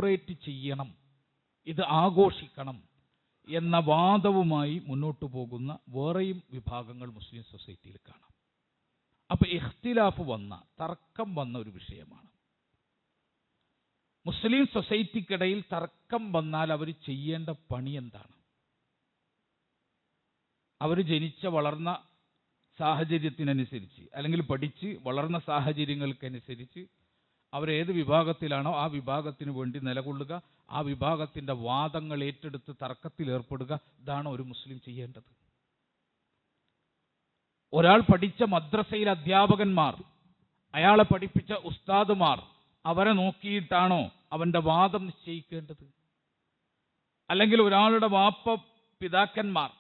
Celebrate ചെയ്യണം, ഇത് ആഘോഷിക്കണം എന്ന വാദവുമായി മുന്നോട്ട് പോകുന്ന വേറെയും വിഭാഗങ്ങൾ മുസ്ലിം സൊസൈറ്റിയിൽ കാണാം. അപ്പോൾ ഇഖ്തിലാഫ് വന്ന, തർക്കം വന്ന ഒരു വിഷയമാണ്. മുസ്ലിം സൊസൈറ്റിക്കിടയിൽ തർക്കം വന്നാൽ അവർ ചെയ്യേണ്ട പണി എന്താണ്? അവർ ജനിച്ച വളർന്ന സാഹചര്യത്തിനനുസരിച്ച് അല്ലെങ്കിൽ പഠിച്ച് വളർന്ന സാഹചര്യങ്ങൾക്കനുസരിച്ച് അവരേത് വിഭാഗത്തിലാണോ ആ വിഭാഗത്തിന് വേണ്ടി നിലകൊള്ളുക, ആ വിഭാഗത്തിൻ്റെ വാദങ്ങൾ ഏറ്റെടുത്ത് തർക്കത്തിൽ ഏർപ്പെടുക. ഇതാണ് ഒരു മുസ്ലിം ചെയ്യേണ്ടത്. ഒരാൾ പഠിച്ച മദ്രസയിലെ അധ്യാപകന്മാർ, അയാളെ പഠിപ്പിച്ച ഉസ്താദുമാർ, അവരെ നോക്കിയിട്ടാണോ അവൻ്റെ വാദം നിശ്ചയിക്കേണ്ടത്? അല്ലെങ്കിൽ ഒരാളുടെ വാപ്പ പിതാക്കന്മാർ,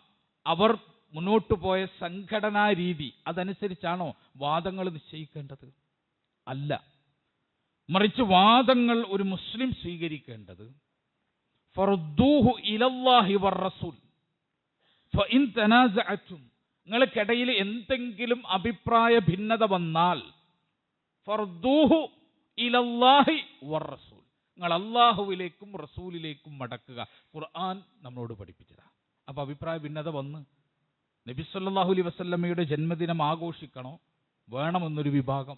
അവർ മുന്നോട്ട് പോയ സംഘടനാ രീതി, അതനുസരിച്ചാണോ വാദങ്ങൾ നിശ്ചയിക്കേണ്ടത്? അല്ല. മറിച്ച് വാദങ്ങൾ ഒരു മുസ്ലിം സ്വീകരിക്കേണ്ടത് ഫർദൂഹു ഇലല്ലാഹി വറസൂൽ ഫഇൻ തനാസഅതും, നിങ്ങൾക്കിടയിൽ എന്തെങ്കിലും അഭിപ്രായ ഭിന്നത വന്നാൽ ഫർദൂഹു ഇലല്ലാഹി വറസൂൽ, നിങ്ങൾ അല്ലാഹുവിലേക്കും റസൂലിലേക്കും മടക്കുക. ഖുർആൻ നമ്മളോട് പഠിപ്പിച്ചതാണ്. അപ്പോൾ അഭിപ്രായ ഭിന്നത വന്ന് നബി സല്ലല്ലാഹു അലൈഹി വസല്ലമയുടെ ജന്മദിനം ആഘോഷിക്കണോ വേണമെന്നൊരു വിഭാഗം,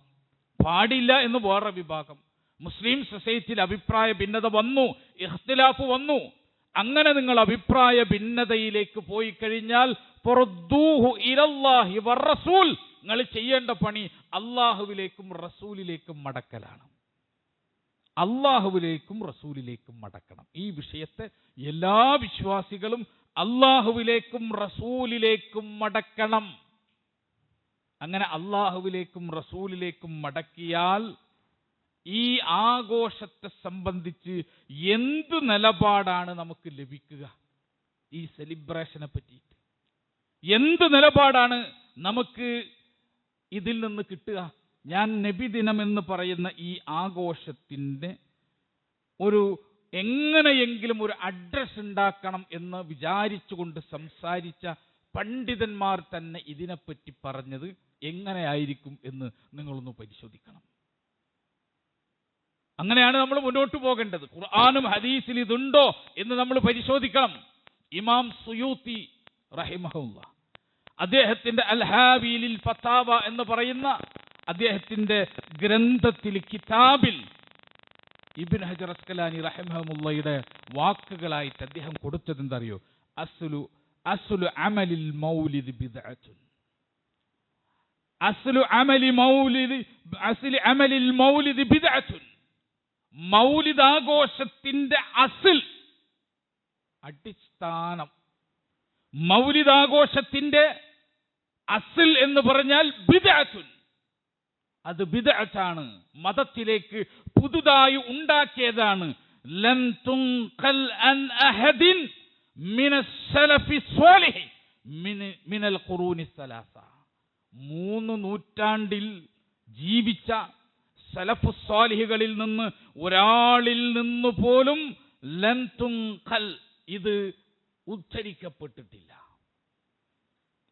പാടില്ല എന്ന് വേറെ വിഭാഗം. മുസ്ലിം സൊസൈറ്റിയിൽ അഭിപ്രായ ഭിന്നത വന്നു, ഇഖ്തിലാഫ് വന്നു. അങ്ങനെ നിങ്ങൾ അഭിപ്രായ ഭിന്നതയിലേക്ക് പോയി കഴിഞ്ഞാൽ ഫർദൂഹു ഇലല്ലാഹി വറസൂൽ, നിങ്ങൾ ചെയ്യേണ്ട പണി അല്ലാഹുവിലേക്കും റസൂലിലേക്കും മടക്കലാണ്. അല്ലാഹുവിലേക്കും റസൂലിലേക്കും മടക്കണം. ഈ വിഷയത്തെ എല്ലാ വിശ്വാസികളും അല്ലാഹുവിലേക്കും റസൂലിലേക്കും മടക്കണം. അങ്ങനെ അല്ലാഹുവിലേക്കും റസൂലിലേക്കും മടക്കിയാൽ ഈ ആഘോഷത്തെ സംബന്ധിച്ച് എന്ത് നിലപാടാണ് നമുക്ക് ലഭിക്കുക? ഈ സെലിബ്രേഷനെ പറ്റിയിട്ട് എന്ത് നിലപാടാണ് നമുക്ക് ഇതിൽ നിന്ന് കിട്ടുക? ഞാൻ നബിദിനം എന്ന് പറയുന്ന ഈ ആഘോഷത്തിൻ്റെ ഒരു എങ്ങനെയെങ്കിലും ഒരു അഡ്രസ് ഉണ്ടാക്കണം എന്ന് വിചാരിച്ചുകൊണ്ട് സംസാരിച്ച പണ്ഡിതന്മാർ തന്നെ ഇതിനെപ്പറ്റി പറഞ്ഞത് എങ്ങനെയായിരിക്കും എന്ന് നിങ്ങളൊന്ന് പരിശോധിക്കണം. അങ്ങനെയാണ് നമ്മൾ മുന്നോട്ട് പോകേണ്ടത്. ഖുർആനും ഹദീസിൽ ഇതുണ്ടോ എന്ന് നമ്മൾ പരിശോധിക്കണം. ഇമാം സുയൂത്തി റഹിമഹുല്ലാ അദ്ദേഹത്തിന്റെ അൽ ഹാവിലിൽ ഫതാവ എന്ന് പറയുന്ന അദ്ദേഹത്തിന്റെ ഗ്രന്ഥത്തിൽ, കിതാബിൽ ഇബ്നു ഹജർ അസ്കലാനി റഹിമഹുല്ലായുടെ വാക്കുകളായിട്ട് അദ്ദേഹം കൊടുത്തത് എന്തറിയോ? അസ്ലു അമലിൽ മൗലിദ് ബിദ്അത്തുൻ, അസ്ലു അമലിൽ മൗലിദ് ബിദ്അത്തുൻ. മൗലിദ് ആഘോഷത്തിന്റെ അസ്ൽ, അടിസ്ഥാനം, മൗലിദ് ആഘോഷത്തിന്റെ അസ്ൽ എന്ന് പറഞ്ഞാൽ ബിദ്അത്തുൻ, അത് ബിദ്അത്താണ്, മതത്തിലേക്ക് പുതുതായി ഉണ്ടാക്കിയതാണ്. ലൻ തുൻഖൽ അൻ അഹദിൻ മിനസ് സലഫി സ്വാലിഹി മിനൽ ഖുറൂനി സലാസ. 3 നൂറ്റാണ്ടിൽ ജീവിച്ച സലഫു സ്വാലിഹികളിൽ നിന്ന് ഒരാളിൽ നിന്ന് പോലും ലൻ തുൻഖൽ, ഇത് ഉദ്ധരിക്കപ്പെട്ടിട്ടില്ല.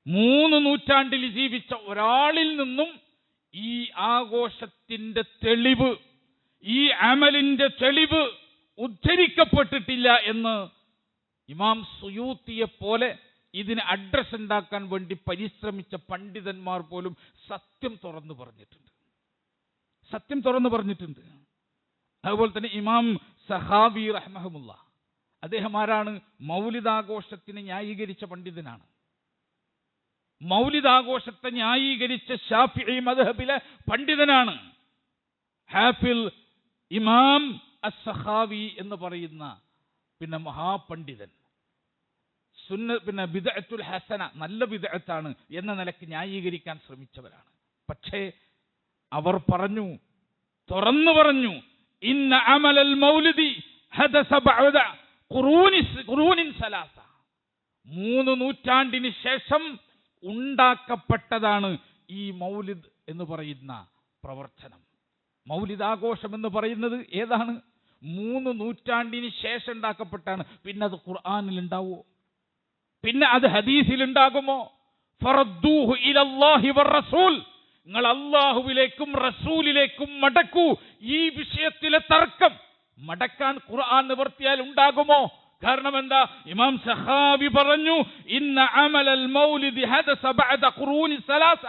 3 നൂറ്റാണ്ടിൽ ജീവിച്ച ഒരാളിൽ നിന്നും ഈ ആഘോഷത്തിന്റെ തെളിവ്, ഈ അമലിന്റെ തെളിവ് ഉദ്ധരിക്കപ്പെട്ടിട്ടില്ല എന്ന് ഇമാം സുയൂത്തിയെ പോലെ ഇതിന് അഡ്രസ് ഉണ്ടാക്കാൻ വേണ്ടി പരിശ്രമിച്ച പണ്ഡിതന്മാർ പോലും സത്യം തുറന്നു പറഞ്ഞിട്ടുണ്ട്. സത്യം തുറന്നു പറഞ്ഞിട്ടുണ്ട്. അതുപോലെ തന്നെ ഇമാം സഹാബി റഹ്മഹുല്ല, അദ്ദേഹം ആരാണ്? മൗലിദാഘോഷത്തിനെ ന്യായീകരിച്ച പണ്ഡിതനാണ്. മൗലിദാഘോഷത്തെ ന്യായീകരിച്ച ശാഫിഈ മദ്ഹബിലെ പണ്ഡിതനാണ്. ഹാഫിൽ ഇമാം അസ്സഖാവി എന്ന് പറയുന്ന മഹാപണ്ഡിതൻ. ബിദ്അത്തുൽ ഹസന, നല്ല ബിദ്അത്താണ് എന്ന നിലയ്ക്ക് ന്യായീകരിക്കാൻ ശ്രമിച്ചവരാണ്. പക്ഷേ അവർ പറഞ്ഞു, തുറന്നു പറഞ്ഞു, ഇന്ന അമലൽ മൗലിദി ഹദസ ബഅദ ഖുറൂനിൻ സലാസ. 3 നൂറ്റാണ്ടിന് ശേഷം ഉണ്ടാക്കപ്പെട്ടതാണ് ഈ മൗലിദ് എന്ന് പറയുന്ന പ്രവർത്തനം. മൗലിദാഘോഷം എന്ന് പറയുന്നത് ഏതാണ്? 3 നൂറ്റാണ്ടിന് ശേഷം ഉണ്ടാക്കപ്പെട്ടാണ്. പിന്നെ അത് ഖുർആനിൽ ഉണ്ടാവുമോ? പിന്നെ അത് ഹദീസിൽ ഉണ്ടാകുമോ? ഫറദ്ദൂഹു ഇലല്ലാഹി വറസൂൽ, നിങ്ങൾ അല്ലാഹുവിലേക്കും റസൂലിലേക്കും മടക്കൂ. ഈ വിഷയത്തിലെ തർക്കം മടക്കാൻ ഖുർആൻ നിവർത്തിയാൽ ഉണ്ടാകുമോ? കാരണം എന്താ? ഇമാം സഖാവി പറഞ്ഞു, ഇന്ന അമലൽ മൗലിദി ഹദസ ബഅദ ഖുറൂനി സലാസ.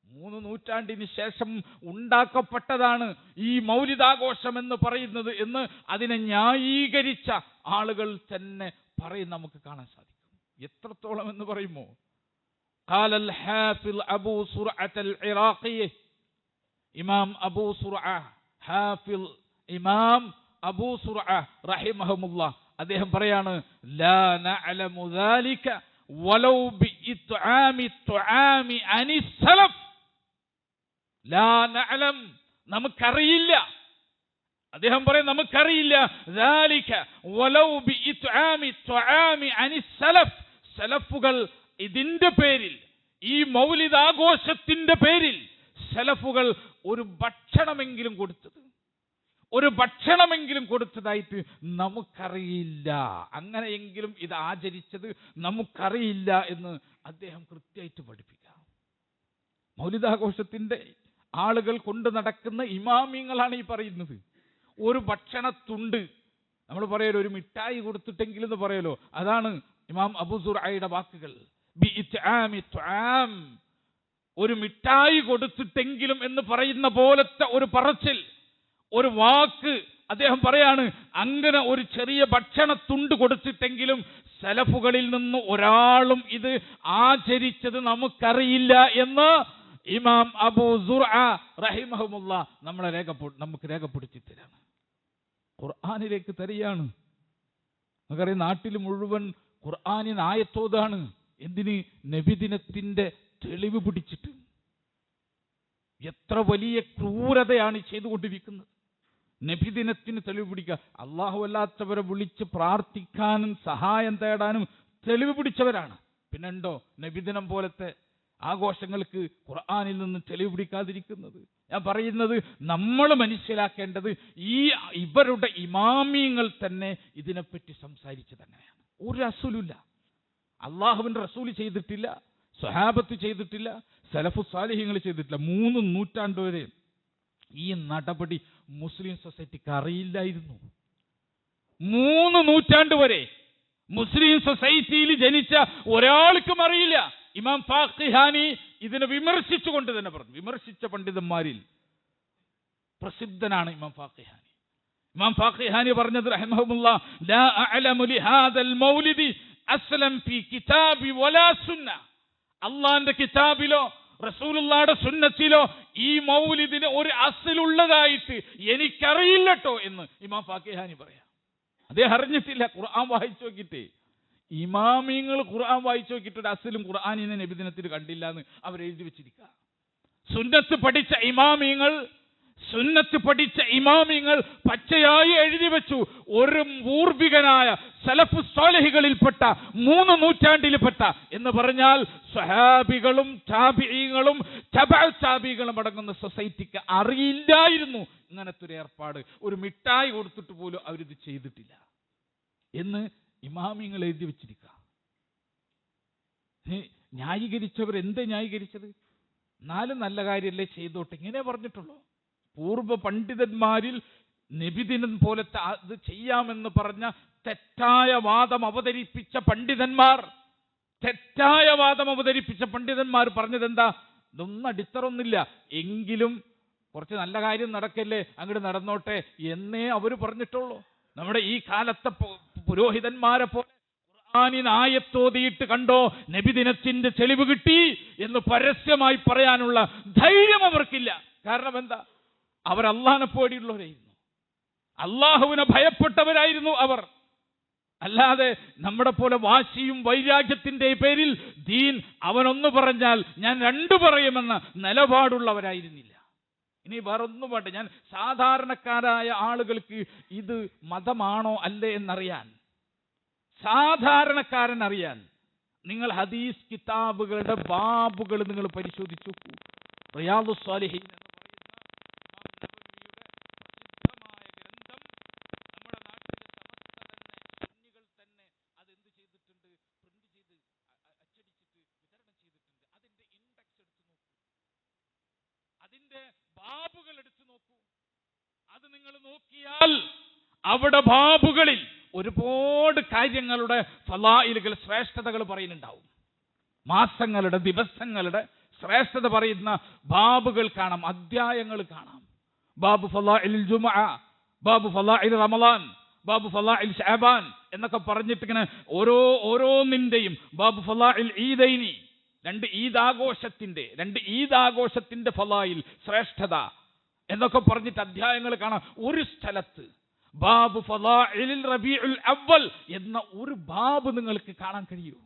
3 നൂറ്റാണ്ടിന് ശേഷം ഉണ്ടാക്കപ്പെട്ടതാണ് ഈ മൗലിദാഘോഷം എന്ന് പറയുന്നത് എന്ന് അതിനെ ന്യായീകരിച്ച ആളുകൾ തന്നെ പറയും, നമുക്ക് കാണാൻ സാധിക്കും. എത്രത്തോളം എന്ന് പറയുമോ? قال الحافظ أبو سرعة العراقي إمام أبو سرعة حافظ إمام أبو سرعة رحمهم الله അദ്ദേഹം പറയാണ്, لا نعلم ذلك ولو بإطعام الطعام عن السلف. لا نعلم, നമുക്കറിയില്ല. അദ്ദേഹം പറയും നമുക്കറിയില്ല. ذلك ولو بإطعام الطعام عن السلف. സലഫുകൾ ഇതിന്റെ പേരിൽ, ഈ മൗലിദാഘോഷത്തിന്റെ പേരിൽ സലഫുകൾ ഒരു ഭക്ഷണമെങ്കിലും കൊടുത്തതായിട്ട് നമുക്കറിയില്ല. അങ്ങനെയെങ്കിലും ഇത് ആചരിച്ചത് നമുക്കറിയില്ല എന്ന് അദ്ദേഹം കൃത്യമായിട്ട് പഠിപ്പിക്കാം. മൗലിദാഘോഷത്തിന്റെ ആളുകൾ കൊണ്ട് നടക്കുന്ന ഇമാമിങ്ങളാണ് ഈ പറയുന്നത്. ഒരു ഭക്ഷണത്തുണ്ട്, നമ്മൾ പറയലോ ഒരു മിഠായി കൊടുത്തിട്ടെങ്കിലും എന്ന് പറയലോ, അതാണ് ഇമാം അബൂ സുർഅയുടെ വാക്കുകൾ. ഒരു മിഠായി കൊടുത്തിട്ടെങ്കിലും എന്ന് പറയുന്ന പോലത്തെ ഒരു പറച്ചിൽ, ഒരു വാക്ക് അദ്ദേഹം പറയാണ്. അങ്ങനെ ഒരു ചെറിയ ഭക്ഷണത്തുണ്ട് കൊടുത്തിട്ടെങ്കിലും സലഫുകളിൽ നിന്ന് ഒരാളും ഇത് ആചരിച്ചത് നമുക്കറിയില്ല എന്ന് ഇമാം അബൂ സുർഅ റഹിമഹുമുല്ലാ നമുക്ക് രേഖപ്പെടുത്തി തരാണ്. ഖുർആനിലേക്ക് തരികയാണ്. നമുക്കറിയാം, നാട്ടിൽ മുഴുവൻ ഖുർആനിന് ആയത്തോതാണ്. എന്തിന്? നബിദിനത്തിന്റെ തെളിവ് പിടിച്ചിട്ട്. എത്ര വലിയ ക്രൂരതയാണ് ചെയ്തുകൊണ്ടിരിക്കുന്നത്. നബിദിനത്തിന് തെളിവ് പിടിക്കുക. അല്ലാഹു അല്ലാത്തവരെ വിളിച്ച് പ്രാർത്ഥിക്കാനും സഹായം തേടാനും തെളിവ് പിടിച്ചവരാണ്. പിന്നെണ്ടോ നബിദിനം പോലത്തെ ആഘോഷങ്ങൾക്ക് ഖുർആനിൽ നിന്ന് തെളിവ് പിടിക്കാതിരിക്കുന്നത്? ഞാൻ പറയുന്നത്, നമ്മൾ മനസ്സിലാക്കേണ്ടത് ഇവരുടെ ഇമാമിയങ്ങൾ തന്നെ ഇതിനെപ്പറ്റി സംസാരിച്ചത് അങ്ങനെയാണ്. ഒരു റസൂലുമില്ല, അള്ളാഹുവിന്റെ റസൂൽ ചെയ്തിട്ടില്ല, സ്വഹാബത്ത് ചെയ്തിട്ടില്ല, സലഫു സാലിഹ്യങ്ങൾ ചെയ്തിട്ടില്ല. 3 നൂറ്റാണ്ട് വരെ ഈ നടപടി മുസ്ലിം സൊസൈറ്റിക്ക് അറിയില്ലായിരുന്നു. 3 നൂറ്റാണ്ട് വരെ മുസ്ലിം സൊസൈറ്റിയിൽ ജനിച്ച ഒരാൾക്കും അറിയില്ല. ഇമാം ഫാഖിഹാനി ഇതിനെ വിമർശിച്ചുകൊണ്ട് തന്നെ പറഞ്ഞു. വിമർശിച്ച പണ്ഡിതന്മാരിൽ പ്രസിദ്ധനാണ് ഇമാം ഫാഖിഹാനി. ഇമാം ഫാഖിഹാനി പറഞ്ഞത് റഹിമഹുല്ലാഹ്, ലാ അഅലമു ലിഹാദൽ മൗലിദി അസ്ലം ഫീ കിതാബി വലാ സുന്ന. അല്ലാഹുവിന്റെ കിതാബിലോ റസൂലുള്ളാഹിയുടെ സുന്നത്തിലോ ഈ മൗലിദിന് ഒരു അസ്ലുള്ളതായിട്ട് എനിക്കറിയില്ലട്ടോ എന്ന് ഇമാം ഫാഖിഹാനി പറയാം. അദ്ദേഹം അറിഞ്ഞിട്ടില്ല. ഖുർആൻ വായിച്ചു നോക്കിയിട്ട്, ഇമാമിങ്ങൾ ഖുർആൻ വായിച്ചു നോക്കിയിട്ട് ഒരു അസ്ലും ഖുർആനിനെ നബിദിനത്തിൽ കണ്ടില്ല എന്ന് അവരെഴുതി വെച്ചിരിക്കുക. സുന്നത്ത് പഠിച്ച ഇമാമിങ്ങൾ പച്ചയായി എഴുതി വെച്ചു. ഒരു പൂർവികനായ സലഫു സ്വാലിഹികളിൽപ്പെട്ട 3 നൂറ്റാണ്ടിൽപ്പെട്ട എന്ന് പറഞ്ഞാൽ സ്വഹാബികളും താബിഈകളും തബഉ താബിഈകളും അടങ്ങുന്ന സൊസൈറ്റിക്ക് അറിയില്ലായിരുന്നു ഇങ്ങനത്തെ ഒരു ഏർപ്പാട്. ഒരു മിഠായി കൊടുത്തിട്ട് പോലും അവരിത് ചെയ്തിട്ടില്ല എന്ന് ഇമാമിങ്ങൾ എഴുതി വെച്ചിരിക്കുക. ന്യായീകരിച്ചവർ എന്ത് ന്യായീകരിച്ചത്? 4 നല്ല കാര്യമല്ലേ ചെയ്തോട്ടെ, ഇങ്ങനെ പറഞ്ഞിട്ടുള്ളൂ. പൂർവ്വ പണ്ഡിതന്മാരിൽ നബിദിനം പോലത്തെ അത് ചെയ്യാമെന്ന് പറഞ്ഞ തെറ്റായ വാദം അവതരിപ്പിച്ച പണ്ഡിതന്മാർ പറഞ്ഞതെന്താ? ഇതൊന്നും അടിത്തറൊന്നുമില്ല, എങ്കിലും കുറച്ച് നല്ല കാര്യം നടക്കല്ലേ, അങ്ങോട്ട് നടന്നോട്ടെ എന്നേ അവർ പറഞ്ഞിട്ടുള്ളൂ. നമ്മുടെ ഈ കാലത്തെ പുരോഹിതന്മാരെ പോലെ ഖുർആനിന് ആയത്തോതിയിട്ട് കണ്ടോ നബിദിനത്തിന്റെ തെളിവ് കിട്ടി എന്ന് പരസ്യമായി പറയാനുള്ള ധൈര്യം അവർക്കില്ല. കാരണം എന്താ? അവർ അള്ളാഹിനെ പേടിയുള്ളവരായിരുന്നു, അള്ളാഹുവിനെ ഭയപ്പെട്ടവരായിരുന്നു അവർ. അല്ലാതെ നമ്മുടെ പോലെ വാശിയും വൈരാഗ്യത്തിന്റെ പേരിൽ ദീൻ അവനൊന്ന് പറഞ്ഞാൽ ഞാൻ 2 പറയുമെന്ന നിലപാടുള്ളവരായിരുന്നില്ല. ഇനി വേറൊന്നും വേണ്ട, ഞാൻ സാധാരണക്കാരായ ആളുകൾക്ക് ഇത് മതമാണോ അല്ലേ എന്നറിയാൻ, സാധാരണക്കാരൻ അറിയാൻ നിങ്ങൾ ഹദീസ് കിതാബുകളുടെ ബാബുകൾ നിങ്ങൾ പരിശോധിച്ചു. റിയാദുസ് സ്വാലിഹീൻ ബാബുകൾ എടുത്തു നോക്കൂ. അത് നിങ്ങൾ നോക്കിയാൽ അവിടെ ബാബുകളിൽ ഒരുപാട് കാര്യങ്ങളുടെ ഫളായിലുകൾ, ശ്രേഷ്ഠതകൾ പറയുന്നുണ്ടാവും. മാസങ്ങളുടെ, ദിവസങ്ങളുടെ ശ്രേഷ്ഠത പറയുന്ന ബാബുകൾ കാണാം, അധ്യായങ്ങൾ കാണാം. ബാബു ഫളാഇൽ ജുമുഅ, ബാബു ഫളാഇൽ റമളാൻ, ബാബു ഫളാഇൽ ശഅബാൻ എന്നൊക്കെ പറഞ്ഞിട്ട് ഇങ്ങനെ ഓരോന്നിന്റെയും ബാബു ഫളാഇൽ ഈദൈനി, രണ്ട് ഈദ് ആഘോഷത്തിന്റെ ഫളായിൽ, ശ്രേഷ്ഠത എന്നൊക്കെ പറഞ്ഞിട്ട് അധ്യായങ്ങൾ കാണാം. ഒരു സ്ഥലത്ത് ബാബു ഫളാഇൽ റബീഉൽ അവ്വൽ എന്ന ഒരു ബാബ് നിങ്ങൾക്ക് കാണാൻ കഴിയൂ?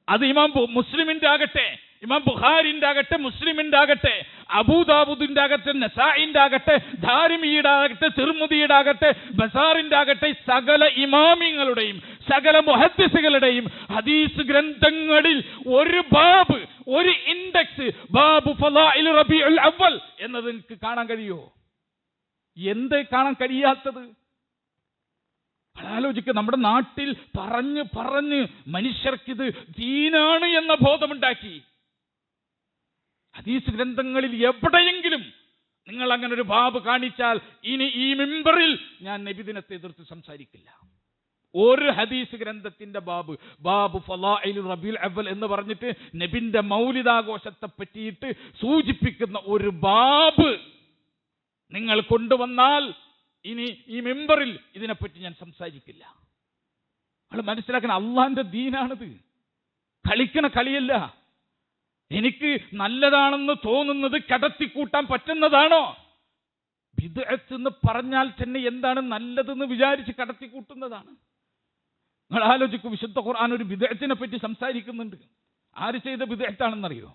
അത് ഇമാം മുസ്ലിമിന്റെ ആകട്ടെ, ഇമാം ബുഖാരിന്റെ ആകട്ടെ, മുസ്ലിമിന്റെ ആകട്ടെ, അബൂദാവൂദിന്റെ ആകട്ടെ, നസായിന്റെ ആകട്ടെ, ദാരിമിയുടെ ആകട്ടെ, തിർമുദിയുടെ ആകട്ടെ, ബസാറിന്റെ ആകട്ടെ, സകല ഇമാമിങ്ങളുടെയും സകല മുഹദ്ദിസുകളുടെയും ഹദീസ് ഗ്രന്ഥങ്ങളിൽ ഒരു ബാബ്, ഒരു ഇൻഡെക്സ് ബാബു ഫളാഇൽ റബീഉൽ അവ്വൽ എന്നത് നിങ്ങൾക്ക് കാണാൻ കഴിയുമോ? എന്തേ കാണാൻ കഴിയാത്തത്? ആലോചിക്കുക. നമ്മുടെ നാട്ടിൽ പറഞ്ഞ് മനുഷ്യർക്കിത് ദീനാണ് എന്ന ബോധമുണ്ടാക്കി. ഹദീസ് ഗ്രന്ഥങ്ങളിൽ എവിടെയെങ്കിലും നിങ്ങൾ അങ്ങനെ ഒരു ബാബ് കാണിച്ചാൽ ഇനി ഈ മിമ്പറിൽ ഞാൻ നബിദിനത്തെ എതിർത്ത് സംസാരിക്കില്ല. ഒരു ഹദീസ് ഗ്രന്ഥത്തിന്റെ ബാബു ഫളാഇൽ റബീഉൽ അവ്വൽ എന്ന് പറഞ്ഞിട്ട് നബിന്റെ മൗലിദാഘോഷത്തെ പറ്റിയിട്ട് സൂചിപ്പിക്കുന്ന ഒരു ബാബ് നിങ്ങൾ കൊണ്ടുവന്നാൽ ഇനി ഈ മെമ്പറിൽ ഇതിനെപ്പറ്റി ഞാൻ സംസാരിക്കില്ല. നമ്മൾ മനസ്സിലാക്കണം, അള്ളാന്റെ ദീനാണിത്, കളിക്കണ കളിയല്ല. എനിക്ക് നല്ലതാണെന്ന് തോന്നുന്നത് കടത്തിക്കൂട്ടാൻ പറ്റുന്നതാണോ? ബിദ്അത്ത് എന്ന് പറഞ്ഞാൽ തന്നെ എന്താണ് നല്ലതെന്ന് വിചാരിച്ച് കടത്തിക്കൂട്ടുന്നതാണ്. നിങ്ങൾ ആലോചിക്കൂ, വിശുദ്ധ ഖുർആൻ ഒരു ബിദ്അത്തിനെ പറ്റി സംസാരിക്കുന്നുണ്ട്. ആര് ചെയ്ത ബിദ്അത്താണെന്നറിയോ?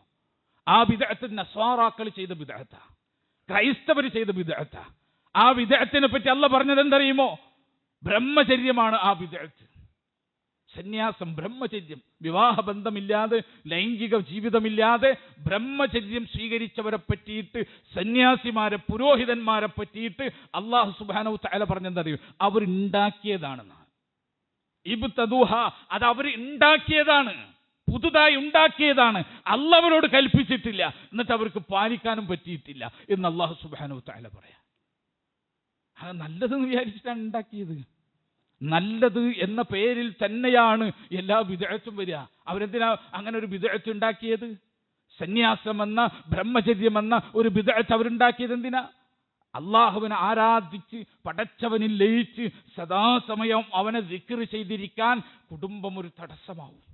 ആ ബിദ്അത്ത് നസ്വാറാക്കൾ ചെയ്ത ബിദ്അത്താ, ക്രൈസ്തവർ ചെയ്ത ബിദ്അത്താ. ആ ബിദ്അത്തിനെ പറ്റി അല്ലാഹ് പറഞ്ഞത് എന്തറിയുമോ? ബ്രഹ്മചര്യമാണ് ആ ബിദ്അത്ത്. സന്യാസം, ബ്രഹ്മചര്യം, വിവാഹബന്ധമില്ലാതെ, ലൈംഗിക ജീവിതമില്ലാതെ ബ്രഹ്മചര്യം സ്വീകരിച്ചവരെ പറ്റിയിട്ട്, സന്യാസിമാരെ, പുരോഹിതന്മാരെ പറ്റിയിട്ട് അല്ലാഹു സുബ്ഹാനഹു തആല പറഞ്ഞെന്തറിയോ? അവരുണ്ടാക്കിയതാണെന്ന്. ഇബ്തദൂഹ, അത് അവർ ഉണ്ടാക്കിയതാണ്, പുതുതായി ഉണ്ടാക്കിയതാണ്. അല്ലാഹ് അവരോട് കൽപ്പിച്ചിട്ടില്ല, എന്നിട്ട് അവർക്ക് പാലിക്കാനും പറ്റിയിട്ടില്ല എന്ന് അല്ലാഹു സുബ്ഹാനഹു തആല പറയാം. അത് നല്ലതെന്ന് വിചാരിച്ചിട്ടാണ് ഉണ്ടാക്കിയത്. നല്ലത് എന്ന പേരിൽ തന്നെയാണ് എല്ലാ ബിദ്അത്തും വരിക. അവരെന്തിനാ അങ്ങനെ ഒരു ബിദ്അത്ത് ഉണ്ടാക്കിയത്? സന്യാസമെന്ന, ബ്രഹ്മചര്യമെന്ന ഒരു ബിദ്അത്ത് അവരുണ്ടാക്കിയത് എന്തിനാ? അള്ളാഹുവിനെ ആരാധിച്ച് പടച്ചവനിൽ ലയിച്ച് സദാസമയം അവനെ ദിക്ർ ചെയ്തിരിക്കാൻ കുടുംബം ഒരു തടസ്സമാവും.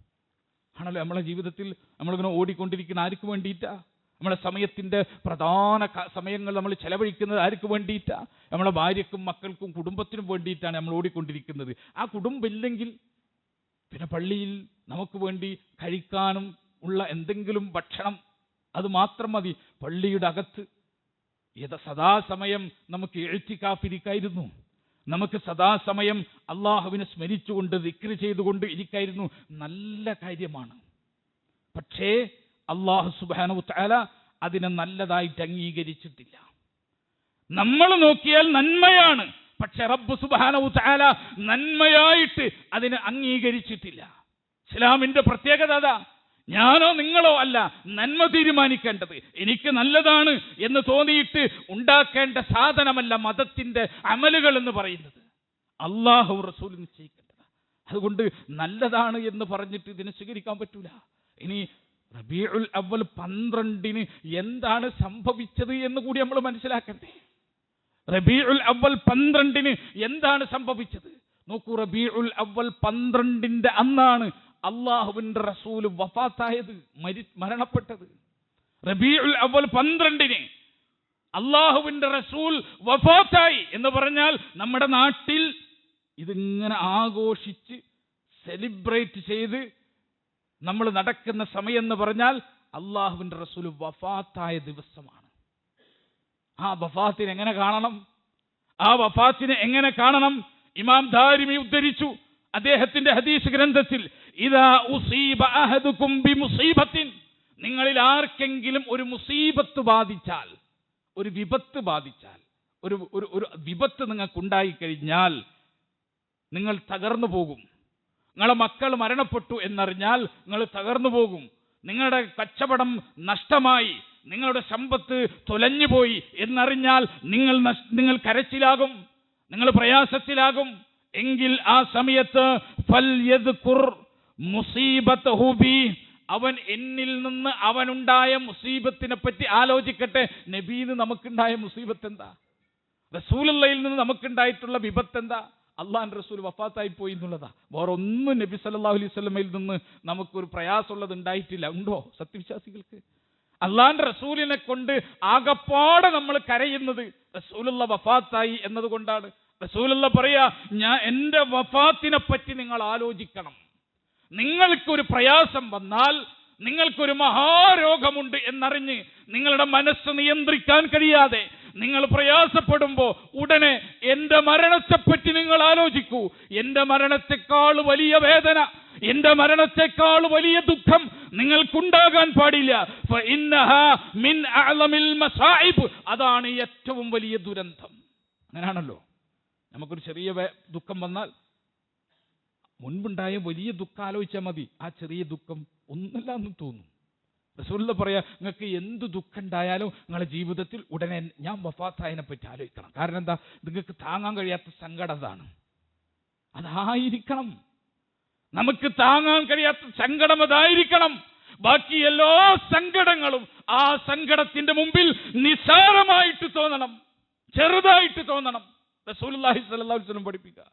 ആണല്ലോ നമ്മളെ ജീവിതത്തിൽ നമ്മളിങ്ങനെ ഓടിക്കൊണ്ടിരിക്കുന്ന ആർക്ക് വേണ്ടിയിട്ടാ? നമ്മളെ സമയത്തിൻ്റെ പ്രധാന സമയങ്ങൾ നമ്മൾ ചെലവഴിക്കുന്നത് ആർക്ക് വേണ്ടിയിട്ടാ? നമ്മളെ ഭാര്യക്കും മക്കൾക്കും കുടുംബത്തിനും വേണ്ടിയിട്ടാണ് നമ്മൾ ഓടിക്കൊണ്ടിരിക്കുന്നത്. ആ കുടുംബം ഇല്ലെങ്കിൽ പിന്നെ പള്ളിയിൽ നമുക്ക് വേണ്ടി കഴിക്കാനും ഉള്ള എന്തെങ്കിലും ഭക്ഷണം അത് മാത്രം മതി. പള്ളിയുടെ അകത്ത് സദാസമയം നമുക്ക് ഇഅ്തികാഫിരിക്കായിരുന്നു, നമുക്ക് സദാസമയം അള്ളാഹുവിനെ സ്മരിച്ചുകൊണ്ട് ദിക്ർ ചെയ്തുകൊണ്ട് ഇരിക്കായിരുന്നു. നല്ല കാര്യമാണ്. പക്ഷേ അല്ലാഹു സുബ്ഹാനഹു തആല അതിനെ നല്ലതായിട്ട് അംഗീകരിച്ചിട്ടില്ല. നമ്മൾ നോക്കിയാൽ നന്മയാണ്, പക്ഷെ റബ്ബ് സുബ്ഹാനഹു തആല നന്മയായിട്ട് അതിനെ അംഗീകരിച്ചിട്ടില്ല. ഇസ്ലാമിന്റെ പ്രത്യേകത അതാ. ഞാനോ നിങ്ങളോ അല്ല നന്മ തീരുമാനിക്കേണ്ടത്. എനിക്ക് നല്ലതാണ് എന്ന് തോന്നിയിട്ട് ഉണ്ടാക്കേണ്ട സാധനമല്ല മതത്തിന്റെ അമലുകൾ എന്ന് പറയുന്നത്. അല്ലാഹു റസൂൽ നിശ്ചയിക്കേണ്ടത്. അതുകൊണ്ട് നല്ലതാണ് എന്ന് പറഞ്ഞിട്ട് ഇതിനെ സ്വീകരിക്കാൻ പറ്റൂല. ഇനി റബീഉൽ അവ്വൽ 12 എന്താണ് സംഭവിച്ചത് എന്ന് കൂടി നമ്മൾ മനസ്സിലാക്കണ്ടേ? റബീഉൽ അവ്വൽ 12 എന്താണ് സംഭവിച്ചത്? നോക്കൂ, റബീഉൽ അവ്വൽ 12 അന്നാണ് അള്ളാഹുവിന്റെ റസൂൽ വഫാത്തായത്, മരണപ്പെട്ടത്. റബീഉൽ അവ്വൽ 12 അള്ളാഹുവിന്റെ റസൂൽ വഫാത്തായി എന്ന് പറഞ്ഞാൽ നമ്മുടെ നാട്ടിൽ ഇതിങ്ങനെ ആഘോഷിച്ച് സെലിബ്രേറ്റ് ചെയ്ത് നമ്മൾ നടക്കുന്ന സമയം എന്ന് പറഞ്ഞാൽ അള്ളാഹുവിന്റെ റസൂൽ വഫാത്തായ ദിവസമാണ്. ആ വഫാത്തിനെ എങ്ങനെ കാണണം? ആ വഫാത്തിനെ എങ്ങനെ കാണണം? ഇമാം ദാരിമി ഉദ്ധരിച്ചു അദ്ദേഹത്തിന്റെ ഹദീസ് ഗ്രന്ഥത്തിൽ, ഇദാ ഉസീബ അഹദുകും ബിമുസീബത്തിൻ, നിങ്ങളിൽ ആർക്കെങ്കിലും ഒരു മുസീബത്ത് ബാധിച്ചാൽ, ഒരു വിപത്ത് ബാധിച്ചാൽ, ഒരു വിപത്ത് നിങ്ങൾക്കുണ്ടായി കഴിഞ്ഞാൽ നിങ്ങൾ തകർന്നു പോകും. നിങ്ങളെ മക്കൾ മരണപ്പെട്ടു എന്നറിഞ്ഞാൽ നിങ്ങൾ തകർന്നു പോകും. നിങ്ങളുടെ കച്ചവടം നഷ്ടമായി, നിങ്ങളുടെ സമ്പത്ത് തൊലഞ്ഞുപോയി എന്നറിഞ്ഞാൽ നിങ്ങൾ കരച്ചിലാകും. നിങ്ങൾ പ്രയാസത്തിലാകും എങ്കിൽ ആ സമയത്ത് ഫൽയദ്കുർ മുസീബതഹു ബി, അവൻ എന്നിൽ നിന്ന് അവനുണ്ടായ മുസീബത്തിനെ പറ്റി ആലോചിക്കട്ടെ. നബീന്ന് നമുക്കുണ്ടായ മുസീബത്ത് എന്താ? റസൂലുള്ളയിൽ നിന്ന് നമുക്കുണ്ടായിട്ടുള്ള വിപത്ത് എന്താ? അള്ളാഹുവിന്റെ റസൂൽ വഫാത്തായി പോയി എന്നുള്ളതാ. വേറെ ഒന്നും നബി സല്ലല്ലാഹു അലൈഹി വസല്ലമയിൽ നിന്ന് നമുക്കൊരു പ്രയാസമുള്ളത് ഉണ്ടായിട്ടില്ല. ഉണ്ടോ സത്യവിശ്വാസികൾക്ക്? അള്ളാഹുവിന്റെ റസൂലിനെ കൊണ്ട് ആകപ്പാടെ നമ്മൾ കരയുന്നത് റസൂലുള്ള വഫാത്തായി എന്നതുകൊണ്ടാണ്. റസൂലുള്ള പറയാ, എന്റെ വഫാത്തിനെ പറ്റി നിങ്ങൾ ആലോചിക്കണം. നിങ്ങൾക്കൊരു പ്രയാസം വന്നാൽ, നിങ്ങൾക്കൊരു മഹാരോഗമുണ്ട് എന്നറിഞ്ഞ് നിങ്ങളുടെ മനസ്സ് നിയന്ത്രിക്കാൻ കഴിയാതെ നിങ്ങൾ പ്രയാസപ്പെടുമ്പോൾ ഉടനെ എന്റെ മരണത്തെപ്പറ്റി നിങ്ങൾ ആലോചിക്കൂ. എന്റെ മരണത്തെക്കാൾ വലിയ വേദന, എന്റെ മരണത്തെക്കാൾ വലിയ ദുഃഖം നിങ്ങൾക്കുണ്ടാകാൻ പാടില്ല. ഫഇന്നഹാ മിൻ അഅ്ലമിൽ മസാഇബ്, അതാണ് ഏറ്റവും വലിയ ദുരന്തം. അങ്ങനെയാണല്ലോ, നമുക്കൊരു ചെറിയ ദുഃഖം വന്നാൽ മുൻപുണ്ടായ വലിയ ദുഃഖം ആലോചിച്ചാൽ മതി, ആ ചെറിയ ദുഃഖം ഒന്നുമില്ല എന്ന് തോന്നും. റസൂലുള്ള പറയാ, നിങ്ങൾക്ക് എന്ത് ദുഃഖം ഉണ്ടായാലും നിങ്ങളുടെ ജീവിതത്തിൽ ഉടനെ ഞാൻ വഫാത്തായതിനെ പറ്റി ആലോചിക്കണം. കാരണം എന്താ? നിങ്ങൾക്ക് താങ്ങാൻ കഴിയാത്ത സങ്കടം അതാണ്. അതായിരിക്കണം നമുക്ക് താങ്ങാൻ കഴിയാത്ത സങ്കടം, അതായിരിക്കണം. ബാക്കി എല്ലാ സങ്കടങ്ങളും ആ സങ്കടത്തിന്റെ മുമ്പിൽ നിസ്സാരമായിട്ട് തോന്നണം, ചെറുതായിട്ട് തോന്നണം. റസൂലുള്ളാഹി സ്വല്ലല്ലാഹു അലൈഹി വസല്ലം പഠിപ്പിക്കുക,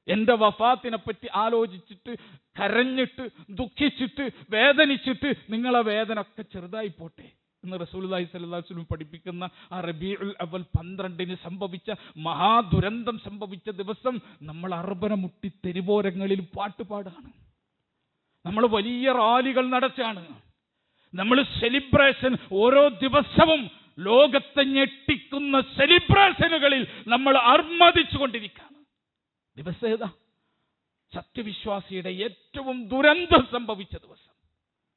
എന്റെ വഫാത്തിനെ പറ്റി ആലോചിച്ചിട്ട് കരഞ്ഞിട്ട് ദുഃഖിച്ചിട്ട് വേദനിച്ചിട്ട് നിങ്ങളെ വേദന ഒക്കെ ചെറുതായി പോട്ടെ എന്ന് റസൂലുള്ളാഹി സ്വല്ലല്ലാഹു അലൈഹി വസല്ലം പഠിപ്പിക്കുന്ന ആ റബീഉൽ അവൽ 12 സംഭവിച്ച മഹാദുരന്തം സംഭവിച്ച ദിവസം നമ്മൾ അർബന മുട്ടി തെരുവോരങ്ങളിൽ പാട്ടുപാടാണ്, നമ്മൾ വലിയ റാലികൾ നടച്ചാണ്, നമ്മൾ സെലിബ്രേഷൻ, ഓരോ ദിവസവും ലോകത്തെ ഞെട്ടിക്കുന്ന സെലിബ്രേഷനുകളിൽ നമ്മൾ അർമ്മതിച്ചുകൊണ്ടിരിക്കുകയാണ്. ദിവസം ഏതാ? സത്യവിശ്വാസിയുടെ ഏറ്റവും ദുരന്തം സംഭവിച്ച ദിവസം,